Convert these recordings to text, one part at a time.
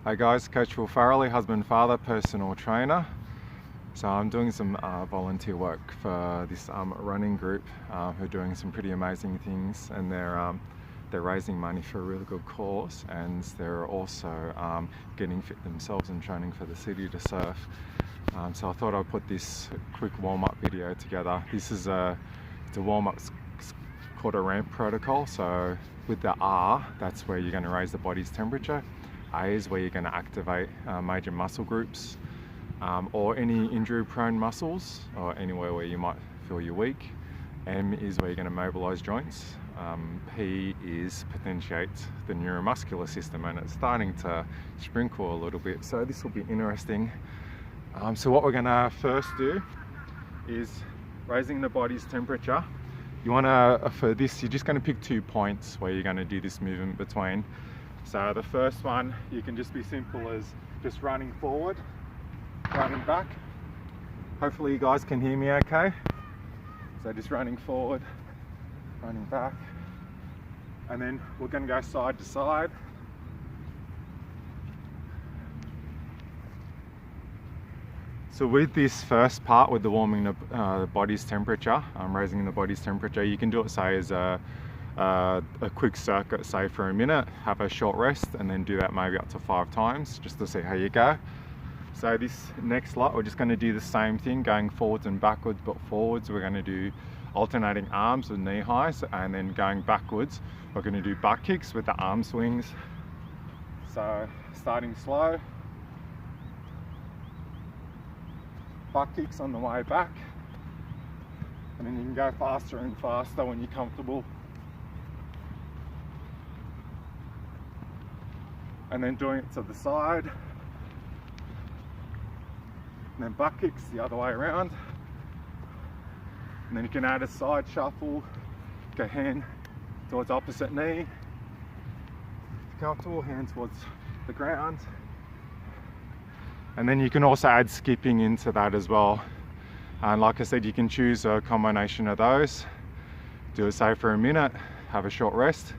Hi guys, Coach Will Farrelly, husband, father, personal trainer. So I'm doing some volunteer work for this running group who are doing some pretty amazing things, and they're raising money for a really good cause, and they're also getting fit themselves and training for the city to surf. So I thought I'd put this quick warm-up video together. This is it's a warm-up called a ramp protocol. So with the R, that's where you're going to raise the body's temperature. A is where you're going to activate major muscle groups or any injury-prone muscles, or anywhere where you might feel you're weak. M is where you're going to mobilise joints. P is potentiate the neuromuscular system, and it's starting to sprinkle a little bit, so this will be interesting. So what we're going to first do is raising the body's temperature. You want to, for this, you're just going to pick 2 points where you're going to do this movement between. So the first one, you can just be simple as just running forward, running back. Hopefully you guys can hear me okay. So just running forward, running back, and then we're going to go side to side. So with this first part, with the warming the body's temperature, raising the body's temperature, you can do it, say, as a quick circuit, say for a minute, have a short rest, and then do that maybe up to 5 times, just to see how you go. So this next lot, we're just going to do the same thing, going forwards and backwards, but forwards we're going to do alternating arms with knee highs, and then going backwards we're going to do butt kicks with the arm swings. So starting slow, butt kicks on the way back, and then you can go faster and faster when you're comfortable. And then doing it to the side, and then butt kicks the other way around, and then you can add a side shuffle, go hand towards opposite knee, if you're comfortable, hand towards the ground. And then you can also add skipping into that as well, and like I said, you can choose a combination of those. Do it, say, for a minute, have a short rest,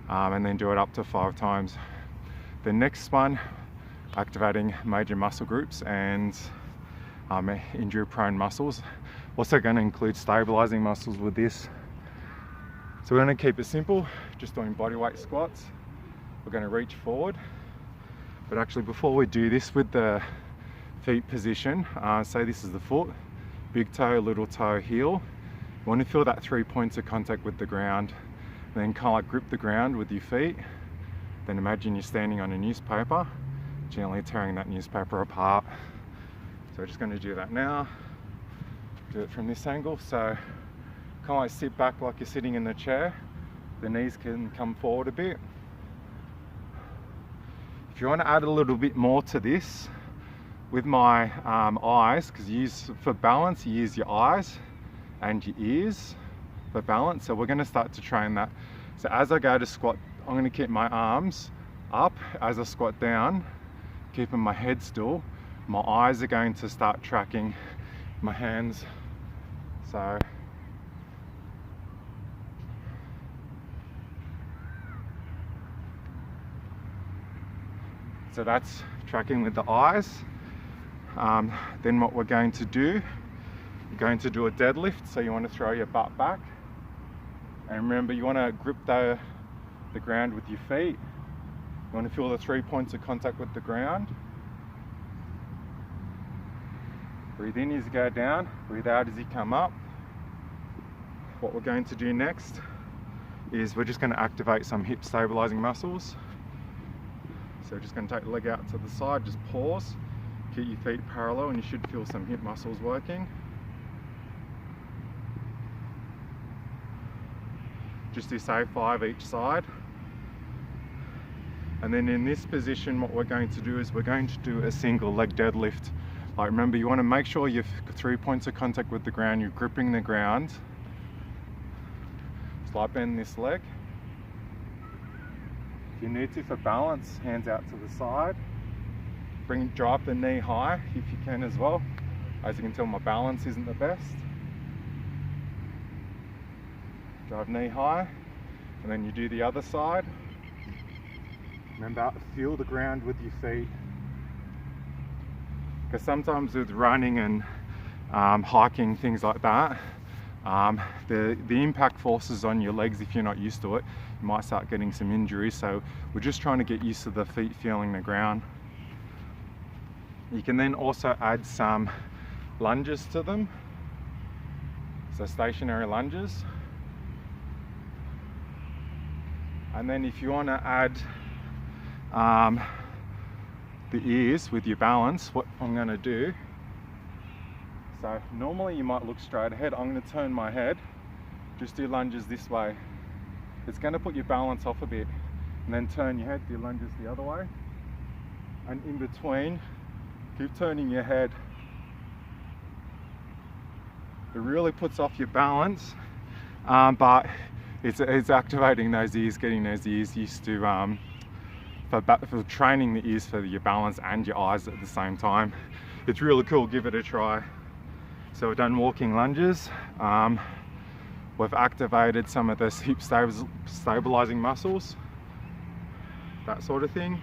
and then do it up to 5 times. The next one, activating major muscle groups and injury-prone muscles. Also going to include stabilizing muscles with this. So we're going to keep it simple, just doing bodyweight squats. We're going to reach forward, but actually before we do this, with the feet position, say this is the foot, big toe, little toe, heel. You want to feel that 3 points of contact with the ground, and then kind of like grip the ground with your feet. Then imagine you're standing on a newspaper, gently tearing that newspaper apart. So we're just going to do that now. Do it from this angle. So kind of like sit back like you're sitting in the chair. The knees can come forward a bit. If you want to add a little bit more to this, with my eyes, because you use, for balance, you use your eyes and your ears for balance. So we're going to start to train that. So as I go to squat, I'm going to keep my arms up. As I squat down, keeping my head still, my eyes are going to start tracking my hands. So that's tracking with the eyes. Then what we're going to do, you're going to do a deadlift. So you want to throw your butt back, and remember, you want to grip the ground with your feet. You want to feel the 3 points of contact with the ground. Breathe in as you go down, breathe out as you come up. What we're going to do next is we're just going to activate some hip stabilizing muscles. So we're just going to take the leg out to the side, just pause, keep your feet parallel, and you should feel some hip muscles working. Just do, say, 5 each side. And then in this position, what we're going to do is we're going to do a single leg deadlift. Like, remember, you want to make sure you've 3 points of contact with the ground, you're gripping the ground. Slight bend this leg. If you need to, for balance, hands out to the side. Drive the knee high if you can as well. As you can tell, my balance isn't the best. Drive knee high, and then you do the other side. Remember, feel the ground with your feet. Because sometimes with running and hiking, things like that, the impact forces on your legs, if you're not used to it, you might start getting some injuries. So we're just trying to get used to the feet feeling the ground. You can then also add some lunges to them, so stationary lunges. And then if you want to add the ears with your balance, what I'm going to do, so normally you might look straight ahead. I'm going to turn my head, just do lunges this way. It's going to put your balance off a bit, and then turn your head, do lunges the other way, and in between keep turning your head. It really puts off your balance, but it's activating those ears, getting those ears used to for training the ears for your balance and your eyes at the same time. It's really cool, give it a try. So we've done walking lunges. We've activated some of the hip stabilizing muscles, that sort of thing.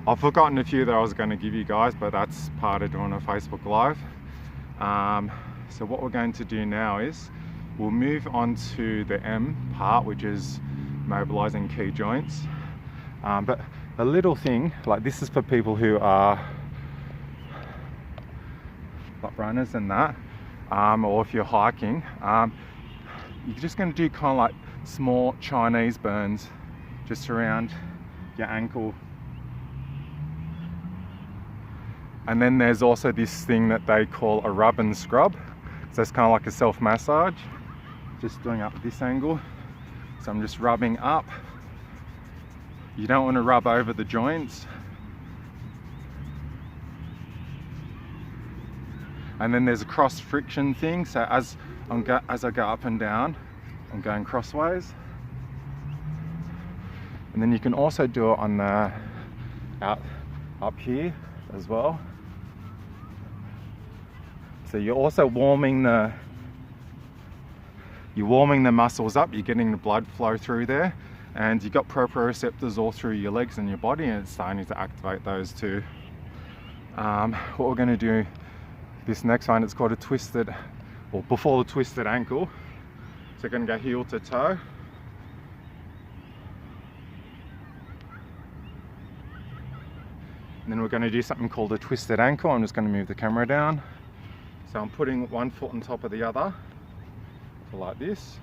I've forgotten a few that I was going to give you guys, but that's part of doing a Facebook Live. So what we're going to do now is we'll move on to the M part, which is mobilizing key joints. But a little thing, like this is for people who are like runners and that, or if you're hiking, you're just going to do kind of like small Chinese burns just around your ankle. And then there's also this thing that they call a rub and scrub. So it's kind of like a self-massage, just doing up this angle. So I'm just rubbing up. You don't want to rub over the joints. And then there's a cross friction thing. So as I go up and down, I'm going crossways. And then you can also do it on the up here as well. So you're also warming the muscles up, you're getting the blood flow through there, and you've got proprioceptors all through your legs and your body, and it's starting to activate those too. What we're going to do, this next one, it's called a twisted, or before the twisted ankle. So we're going to go heel to toe. And then we're going to do something called a twisted ankle. I'm just going to move the camera down. So I'm putting one foot on top of the other, so like this.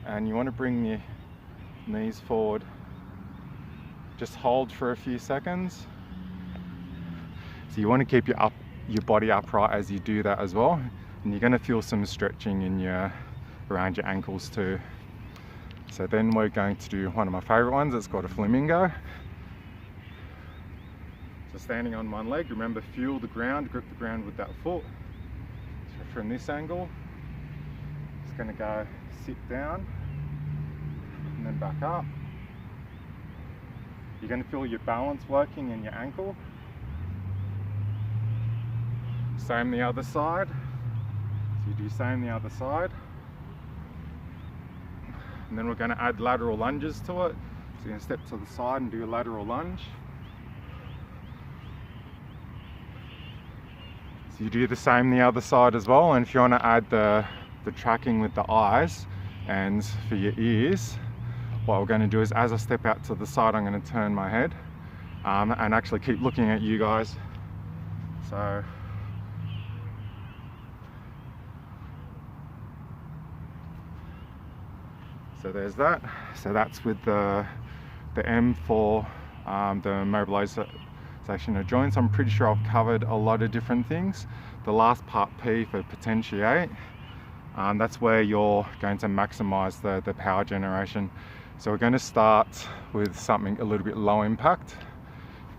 And you want to bring your knees forward. Just hold for a few seconds. So you want to keep your body upright as you do that as well. And you're going to feel some stretching in around your ankles too. So then we're going to do one of my favorite ones. It's called a flamingo. So standing on one leg, remember, feel the ground, grip the ground with that foot. So from this angle, it's going to go sit down and then back up. You're going to feel your balance working in your ankle. Same the other side. So you do same the other side. And then we're going to add lateral lunges to it. So you're going to step to the side and do a lateral lunge. So you do the same the other side as well. And if you want to add the tracking with the eyes and for your ears, what we're going to do is, as I step out to the side, I'm going to turn my head and actually keep looking at you guys. So there's that. So that's with the M for the mobilization of joints. I'm pretty sure I've covered a lot of different things. The last part, P, for potentiate, that's where you're going to maximize the power generation. So we're going to start with something a little bit low impact.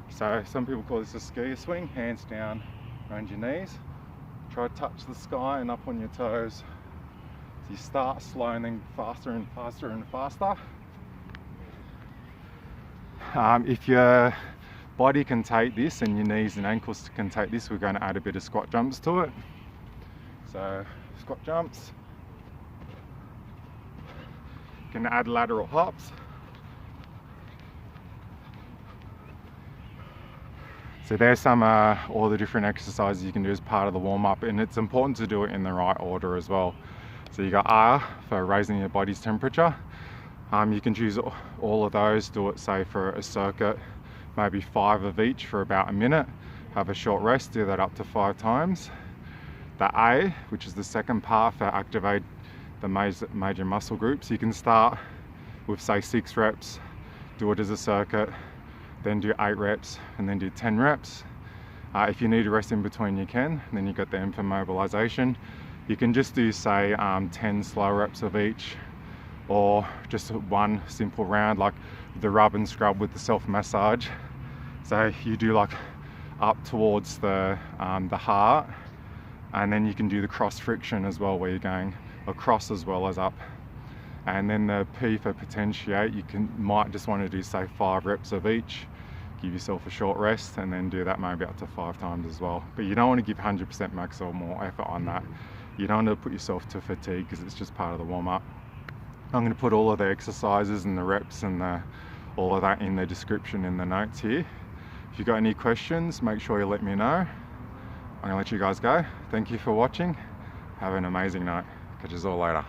So some people call this a skier swing, hands down around your knees. Try to touch the sky and up on your toes. So you start slow and then faster and faster and faster. If your body can take this and your knees and ankles can take this, we're going to add a bit of squat jumps to it. So squat jumps. You can add lateral hops. So there's some all the different exercises you can do as part of the warm-up, and it's important to do it in the right order as well. So you got R for raising your body's temperature. You can choose all of those, do it say for a circuit, maybe 5 of each for about a minute, have a short rest, do that up to 5 times. The A, which is the second part for activate the major muscle groups, you can start with say 6 reps, do it as a circuit, then do 8 reps, and then do 10 reps. If you need a rest in between, you can. Then you got the M for mobilization. You can just do say 10 slow reps of each, or just one simple round like the rub and scrub with the self massage. So you do like up towards the heart, and then you can do the cross friction as well, where you're going across as well as up. And then the P for potentiate, you might just want to do say 5 reps of each, give yourself a short rest, and then do that maybe up to 5 times as well. But you don't want to give 100% max or more effort on that. You don't want to put yourself to fatigue, because it's just part of the warm-up. I'm going to put all of the exercises and the reps and all of that in the description in the notes here. If you've got any questions, make sure you let me know. I'm going to let you guys go. Thank you for watching. Have an amazing night. Catch you all later.